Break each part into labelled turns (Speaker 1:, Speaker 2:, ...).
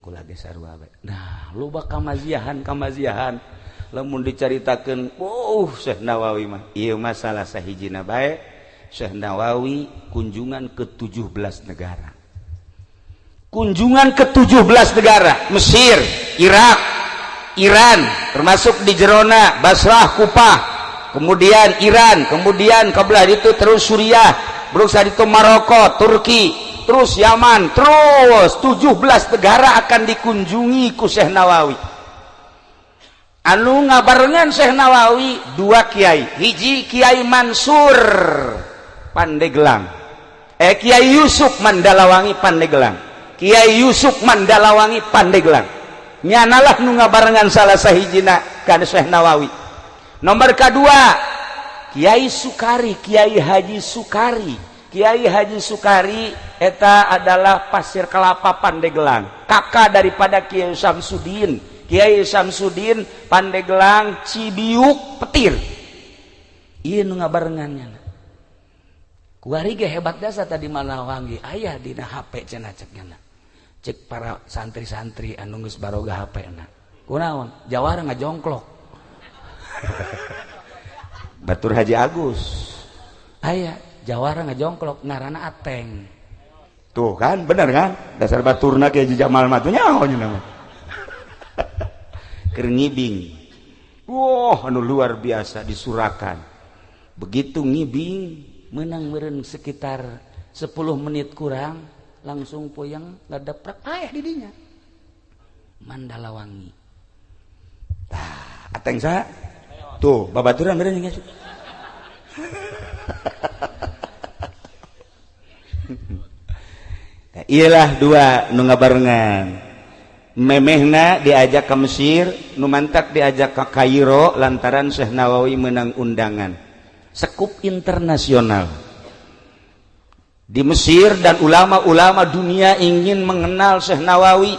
Speaker 1: kula ge sarua bae. Nah, loba kamaziahan lamun dicaritakeun Syekh Nawawi mah ieu masalah sahijina bae. Syekh Nawawi kunjungan ke 17 negara. Kunjungan ke 17 negara, Mesir, Irak, Iran, termasuk di jerona Basrah, Kufah, kemudian Iran, kemudian kabelah itu terus Suriah, berusaha itu Maroko, Turki, terus Yaman, terus 17 negara akan dikunjungi ku Syekh Nawawi. Anu ngabarengan Syekh Nawawi dua kiai, hiji Kiai Mansur Pandeglang, Kiai Yusuf Mandalawangi Pandeglang, Kiai Yusuf Mandalawangi Pandeglang. Nyanalah nu ngabarengan salah sahijina kana Syekh Nawawi. Nomor kedua Kiai Sukari, Kiai Haji Sukari. Kiai Haji Sukari eta adalah Pasir Kelapa Pandeglang, kakak daripada Kiai Samsudin. Kiai Samsudin Pandeglang Cibiuk Petir. Ieu nu ngabarengannya. Kuari ge hebat dasa tadi Malawangi aya dina HP cenah cekna. Cek para santri-santri anu geus baroga HP-na. Kunaon? Jawara ngajongklok. Batur Haji Agus. Aya Jawara ngajongklok ngaranna Ateng. Tuh kan bener kan? Dasar baturna Kiai Jamal mah teh nyaho nya mah. Keur ngibing. Wah, anu luar biasa disurakan. Begitu ngibing menang meureun sekitar 10 menit kurang langsung poyang ngadeprak aya di dinya Mandalawangi. Tah, ateng saha? Tuh, babaturan meureun geus. Nah, iyalah dua nu ngabarengan. Memehna diajak ke Mesir, nu mantak diajak ke Kairo lantaran Syekh Nawawi menang undangan. Sekup internasional. Di Mesir dan ulama-ulama dunia ingin mengenal Syekh Nawawi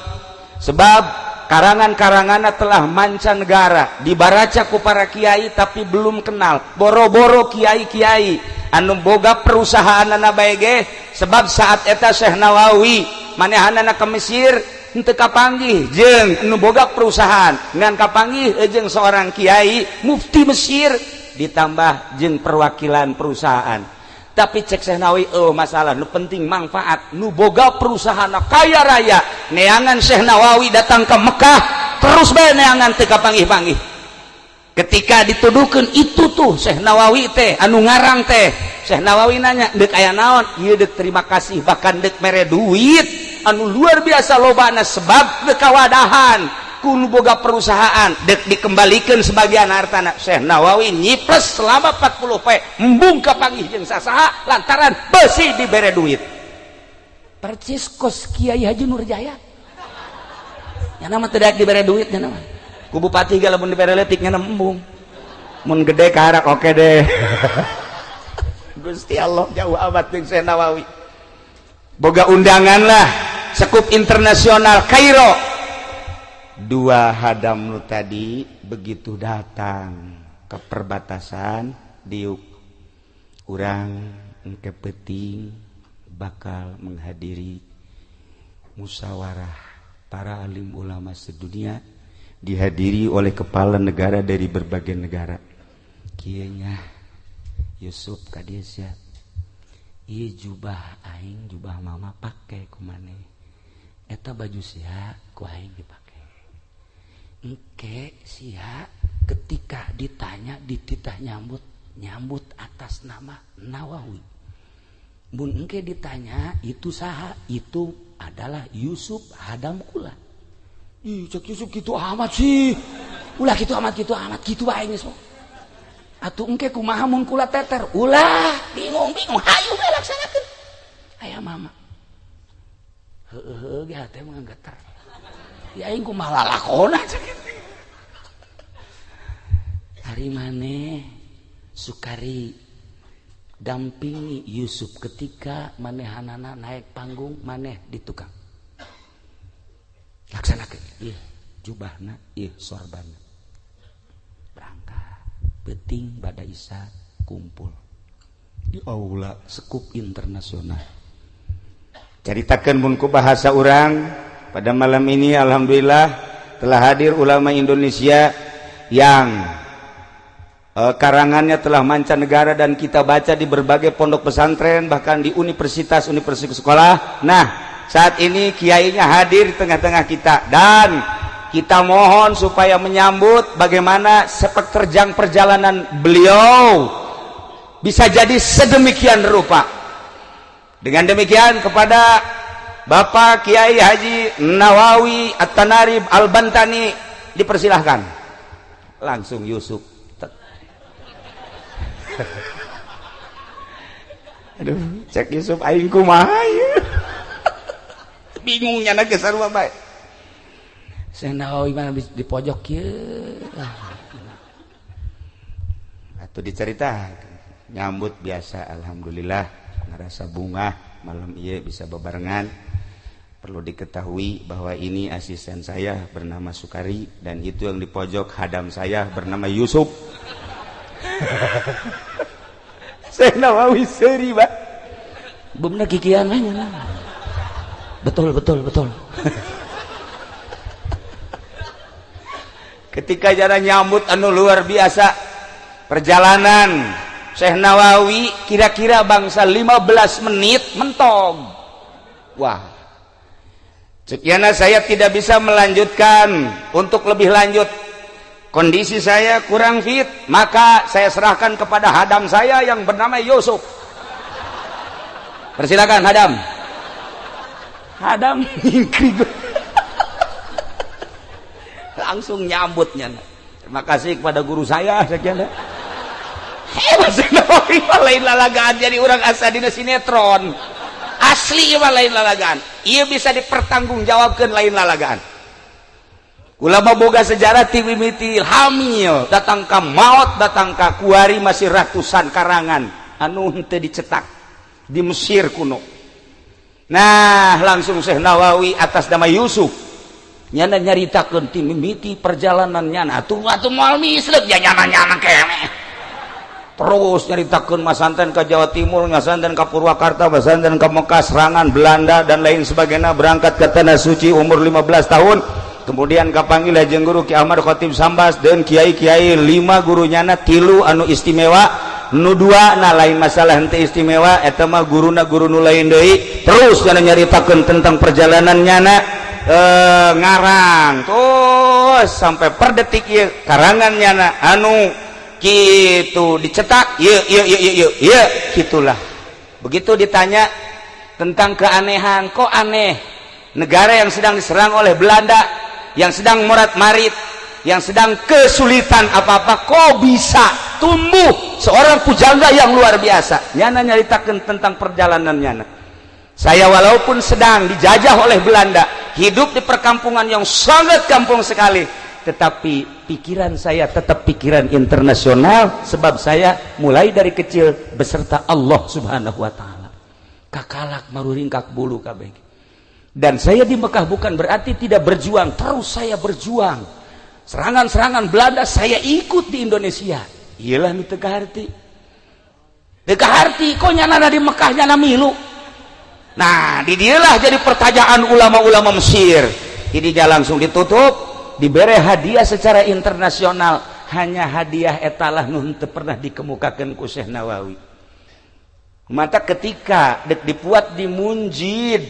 Speaker 1: sebab karangan-karanganna telah mancanegara dibaraca ku para kiai tapi belum kenal. Boro-boro kiai-kiai anu boga perusahaanna bae ge sebab saat eta Syekh Nawawi manehanana ke Mesir henteu kapanggih jeung anu boga perusahaan ngan kapanggih jeung seorang kiai mufti Mesir ditambah jeung perwakilan perusahaan. Tapi cek Syekh Nawawi masalah nu penting manfaat nu boga perusahaan kaya raya neangan Syekh Nawawi datang ke Mekah terus bae neangan teu kapanggih-panggih. Ketika dituduhkeun itu tuh Syekh Nawawi teh anu ngarang teh Syekh Nawawi nanya deuk aya naon? Ieu deuk terima kasih bahkan deuk mere duit anu luar biasa lobana sebab deuk kawadahan kudu boga perusahaan dek dikembalikan sebagian hartana. Syekh Nawawi nyipres selama 40 poe embung kapanggih jeung sasaha lantaran besi dibere duit. Percis kos Kiai Haji Nurjaya nya nama teu daek dibere duit nya nama ku bupati ge lamun dibere leutik nya embung mun gede karak oke deh. Gusti Allah jauh amat jeung Syekh Nawawi boga undangan lah sekup internasional Kairo. Dua hadam nu tadi begitu datang ke perbatasan diuk urang engke penting bakal menghadiri musyawarah para alim ulama sedunia dihadiri oleh kepala negara dari berbagai negara. Kieu nya Yusuf ka dieu sia. Ieu jubah aing jubah mama pake ku maneh. Eta baju sia ku aing dipake. Engke sia ketika ditanya dititah nyambut atas nama Nawawi. Mun engke ditanya itu saha? Itu adalah Yusuf hadam kula. Ih cek Yusuf kitu amat sih. Ulah kitu amat kitu bae geus. Atuh engke kumaha mun kula teter? Ulah bingung hayu we laksanakeun. Aya mama. Heueuh ge hate mah geter. Ya aing kumaha lalakona ceuk. Hari maneh Sukari dampingi Yusuf ketika manehanana naik panggung maneh di tukang. Laksanakeun ieu jubahna, ieu sorbana. Berangkat penting bada Isa kumpul di aula sekup internasional. Caritakeun mun ku bahasa urang pada malam ini alhamdulillah telah hadir ulama Indonesia yang karangannya telah mancanegara dan kita baca di berbagai pondok pesantren, bahkan di universitas sekolah. Nah, saat ini kiainya hadir di tengah-tengah kita dan kita mohon supaya menyambut bagaimana sepak terjang perjalanan beliau bisa jadi sedemikian rupa. Dengan demikian kepada Bapak Kiai Haji Nawawi At-Tanarib Al-Bantani dipersilahkan. Langsung Yusuf. Aduh, cek Yusuf aing kumaha ieu. Bingungnya na sarua bae. Saya Nawawi mah di pojok kieu. Atuh diceritakeun. Nyambut biasa alhamdulillah ngerasa bunga malam ieu bisa bebarengan. Perlu diketahui bahwa ini asisten saya bernama Sukari dan itu yang di pojok hadam saya bernama Yusuf. Saya Nawawi seri, Pak. Bener kikian aja. Betul. Ketika jalan nyambut anu luar biasa perjalanan Syekh Nawawi kira-kira bangsa 15 menit mentong. Wah. Sekian saya tidak bisa melanjutkan untuk lebih lanjut. Kondisi saya kurang fit, maka saya serahkan kepada hadam saya yang bernama Yusuf. Persilakan hadam. Hadam langsung nyambutnya. Terima kasih kepada guru saya sekian. Hebat Nawawi lain lalagaan jadi orang asa dina sinetron. Asli ieu lain lalagaan. Ieu bisa dipertanggungjawabkeun lain lalagaan. Ulama boga sejarah ti mimiti hamil datang ka maut datang ka kuari masih ratusan karangan anu henteu dicetak di Mesir kuno. Nah, langsung Syekh Nawawi atas nama Yusuf nyana nyaritakeun ti mimiti perjalanan nyana atuh moal mislek nya nyana keneh. Terus nyaritakeun masanten ke Jawa Timur, masanten ke Purwakarta, masanten ke Mekah, serangan Belanda dan lain sebagainya, berangkat ke tanah suci umur 15 tahun. Kemudian kapanggil jeung guru Ki Ahmad Khatib Sambas dan kiai-kiai 5 gurunyana 3 anu istimewa, nu 2 na lain masalah henteu istimewa eta mah guruna guru nu lain deui. Terus cenah nyaritakeun tentang perjalanan nyana ngarang terus sampai per detik ieu karangan nyana anu kitu dicetak ieu gitulah. Begitu ditanya tentang keanehan, kok aneh negara yang sedang diserang oleh Belanda, yang sedang morat-marit, yang sedang kesulitan apa-apa, kok bisa tumbuh seorang pujangga yang luar biasa. Nyana nyaritakeun tentang perjalanan nyana. Saya walaupun sedang dijajah oleh Belanda, hidup di perkampungan yang sangat kampung sekali, tetapi pikiran saya tetap pikiran internasional, sebab saya mulai dari kecil beserta Allah Subhanahu wa taala. Kakalak maruringkak bulu kabeh. Dan saya di Mekah bukan berarti tidak berjuang, terus saya berjuang. Serangan-serangan Belanda saya ikut di Indonesia. Iyalah nu teu kaharti. Teu kaharti kok nyana di Mekah nyana milu. Nah, di dialah jadi pertanyaan ulama-ulama Mesir. Ini langsung ditutup, diberi hadiah secara internasional. Hanya hadiah etalah nu teu pernah dikemukakeun ku Syekh Nawawi. Mata ketika dipuat di Munjid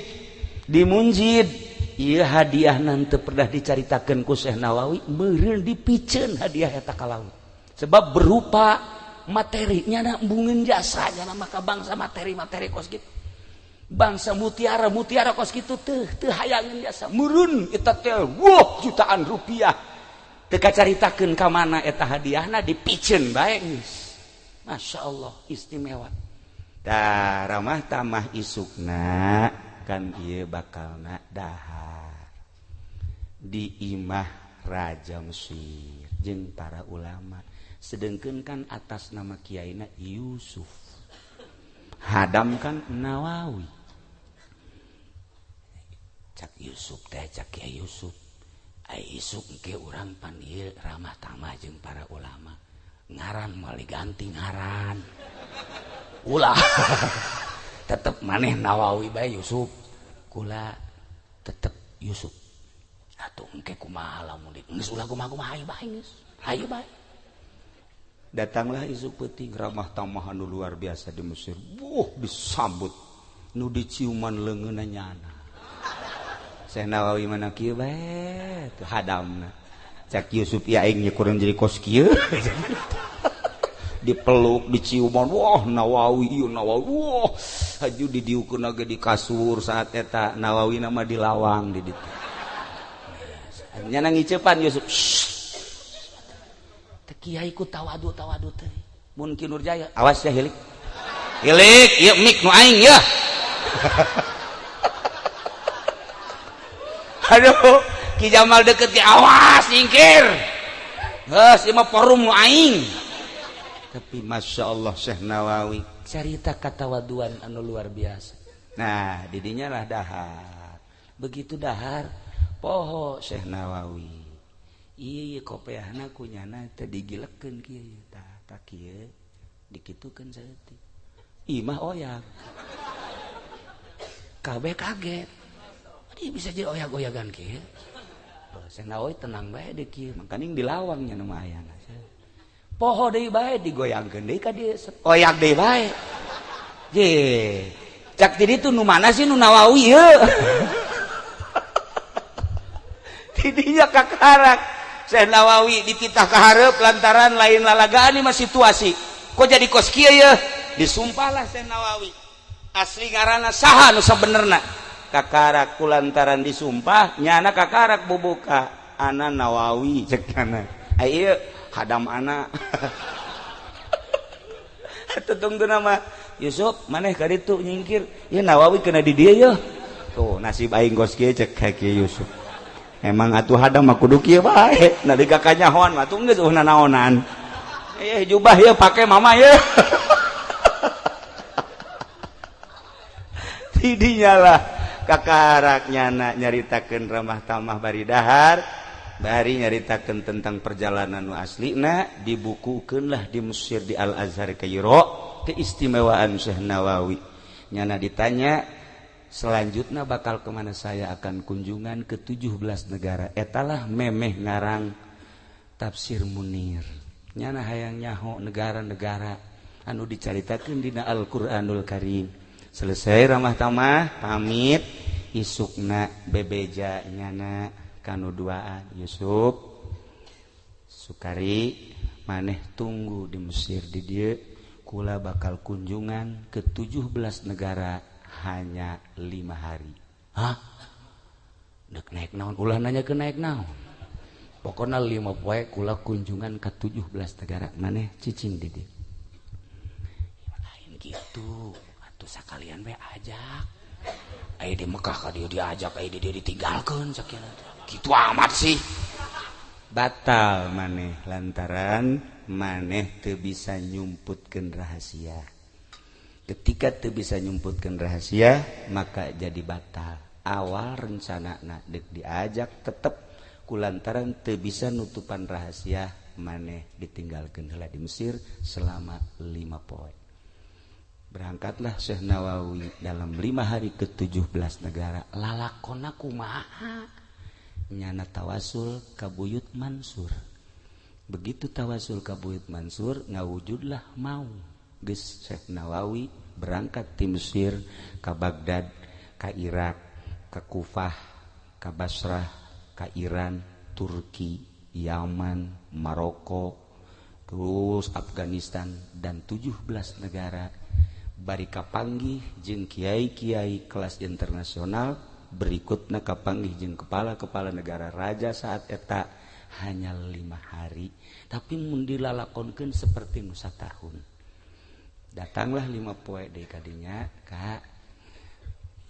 Speaker 1: ieu hadiah nanti pernah dicaritakeun ku Syekh Nawawi meureun dipikeun hadiah eta ka laut sebab berupa materi nyana embungeun jasa nyana maka bangsa materi kos kitu bangsa mutiara kos kitu teu hayangeun jasa meureun eta teh jutaan rupiah teu kacaritakeun ka mana eta hadiahna dipikeun bae geus masyaallah istimewa da ramah tamah isukna kan ieu bakalna dahar di imah Raja Mesir jeung para ulama sedengkeun kan atas nama kiaina Yusuf hadam kan Nawawi cak Yusuf teh cak Kiai Yusuf ai Yusuf ke urang pan ieu ramah tamah jeung para ulama ngaran moal diganti ngaran ulah tetep maneh Nawawi bae Yusuf kula tetep Yusuf
Speaker 2: atuh engke kumaha lamun geus ulah kumaha hayu bae.
Speaker 1: Datanglah isu peuting ramah tamah anu luar biasa di Mesir. Disambut nu diciuman leungeunna nyana. Syekh Nawawi mana kieu bae teu hadamna. Cak Yusuf ya aing kurang jadi kos kieu. Dipeluk, diciuman, wah Nawawi, ieu Nawawi, wah haju didiukeun ge di kasur saat eta Nawawi nama dilawang di ditu. Nyana ngiceupan Yusuf.
Speaker 2: Teu kiai ku tawadu teh.
Speaker 1: Mun Ki Nurjaya, awas ya hilik. Hilik, ieu mik nu aing ya. Aduh, Ki Jamal deket ki awas nyingkir. Geus ieu mah forum nu aing. Tapi Masya Allah Syekh Nawawi
Speaker 2: Cerita katawaduan anu luar biasa.
Speaker 1: Nah didinya lah dahar. Begitu dahar poho Syekh Nawawi. Iya kopeahna kunyana teu digilekeun kieu tah kieu dikitukeun saeutik. Imah oyak. Kabeh kaget. Dia bisa jadi oyak-oyagan kieu. Syekh Nawawi tenang bae deui kieu, mangkaning dilawangnya nu ayana. Poho deui bae digoyangkeun deui ka dieu. Oyak deui bae. Ye. Cak ti ditu nu mana sih nu Nawawi yeuh. Tidinya kakarak. Syekh Nawawi dititah ka hareup lantaran lain lalagaan ieu mah situasi. Kok jadi kos kieu yeuh? Disumpahlah Syekh Nawawi. Asli ngaranna saha nu sabenerna? Kakarak kulantaran disumpah nyana kakarak bubuka ana Nawawi cek kana. Ieu hadam anak. Tetunggu nama Yusuf maneh ka ditu nyingkir. Ya Nawawi kena di dieu yeuh. Tuh nasib aing gos kieu cek ka kieu Yusuf. Emang atuh hadam mah kudu kieu bae. Nalika kanyahoan mah tuh geus uhna naonan. Jubah ye pake mama ye. Tidinya lah kakarak nyana nyaritakeun ramah tamah bari dahar. Bari nyaritakeun tentang perjalanan nu aslina dibukukeun lah di Mesir di Al Azhar Kairo keistimewaan Syekh Nawawi. Nyana ditanya selanjutnya bakal kemana saya akan kunjungan ke 17 negara. Etalah memeh ngarang Tafsir Munir. Nyana hayang nyaho negara-negara anu dicaritakeun dina Al-Qur'anul Karim. Selesai ramah tamah pamit isukna bebeja nyana kanu duaan Yusuf Sukari maneh tunggu di Mesir di dieu kula bakal kunjungan ke 17 negara hanya 5 hari.
Speaker 2: Hah? Dek naik naon ulah nanya ke naik naon. Pokona 5 poe kula kunjungan ke 17 negara maneh cicing di dieu.
Speaker 1: Lain kitu.
Speaker 2: Sakalian we ajak. Aya di Mekah ka dieu diajak, aya di dieu ditinggalkeun sakieu.
Speaker 1: Kitu amat sih. Batal maneh lantaran maneh teu bisa nyumputkeun rahasia. Ketika teu bisa nyumputkeun rahasia, maka jadi batal. Awal rencanana deuk diajak tetep kulantaran teu bisa nutupan rahasia, maneh ditinggalkeun heula di Mesir selama 5 poe. Berangkatlah Syekh Nawawi dalam 5 hari ke 17 negara.
Speaker 2: Lalakonna kumaha?
Speaker 1: Nyana tawasul ka Buyut Mansur. Begitu tawasul ka Buyut Mansur ngawujudlah mau. Geus Syekh Nawawi berangkat ti Mesir ka Baghdad, ka Irak, ka Kufah, ka Basrah, ka Iran, Turki, Yaman, Maroko, terus Afghanistan dan 17 negara. Bari kapanggih jeung kiai-kiai kelas internasional, berikutna kapanggih jeung kepala-kepala negara raja saat eta hanya 5 hari. Tapi mun dilalakonkeun seperti nu satahun. Datanglah 5 poe deui kadinya ka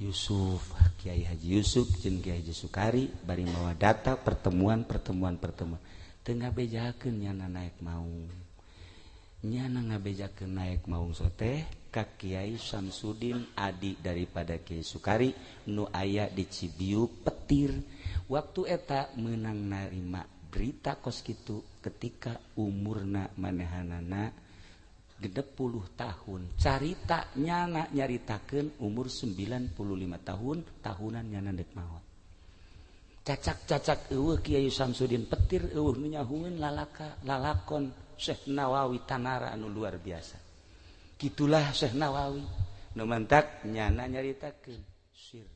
Speaker 1: Yusuf, Kiai Haji Yusuf jeung Kiai Haji Sukari bari mawa data pertemuan. Teu ngabejakeun nyana naek maung. Nyana ngabejakeun naek maung soteh ka Kiai Samsudin adi daripada Kiai Sukari nu aya di Cibiu Petir. Waktu eta meunang narima berita kos kitu ketika umurna manehanana 60 tahun. Carita nyana nyaritakeun umur 95 tahun, tahunan nyana deuk maot.
Speaker 2: cacak-cacak eueuh Kiai Samsudin petir eueuh nu nyahueun lalakon Syekh Nawawi Tanara anu luar biasa. Kitulah Syekh Nawawi nu mentak nyana nyaritakeun sir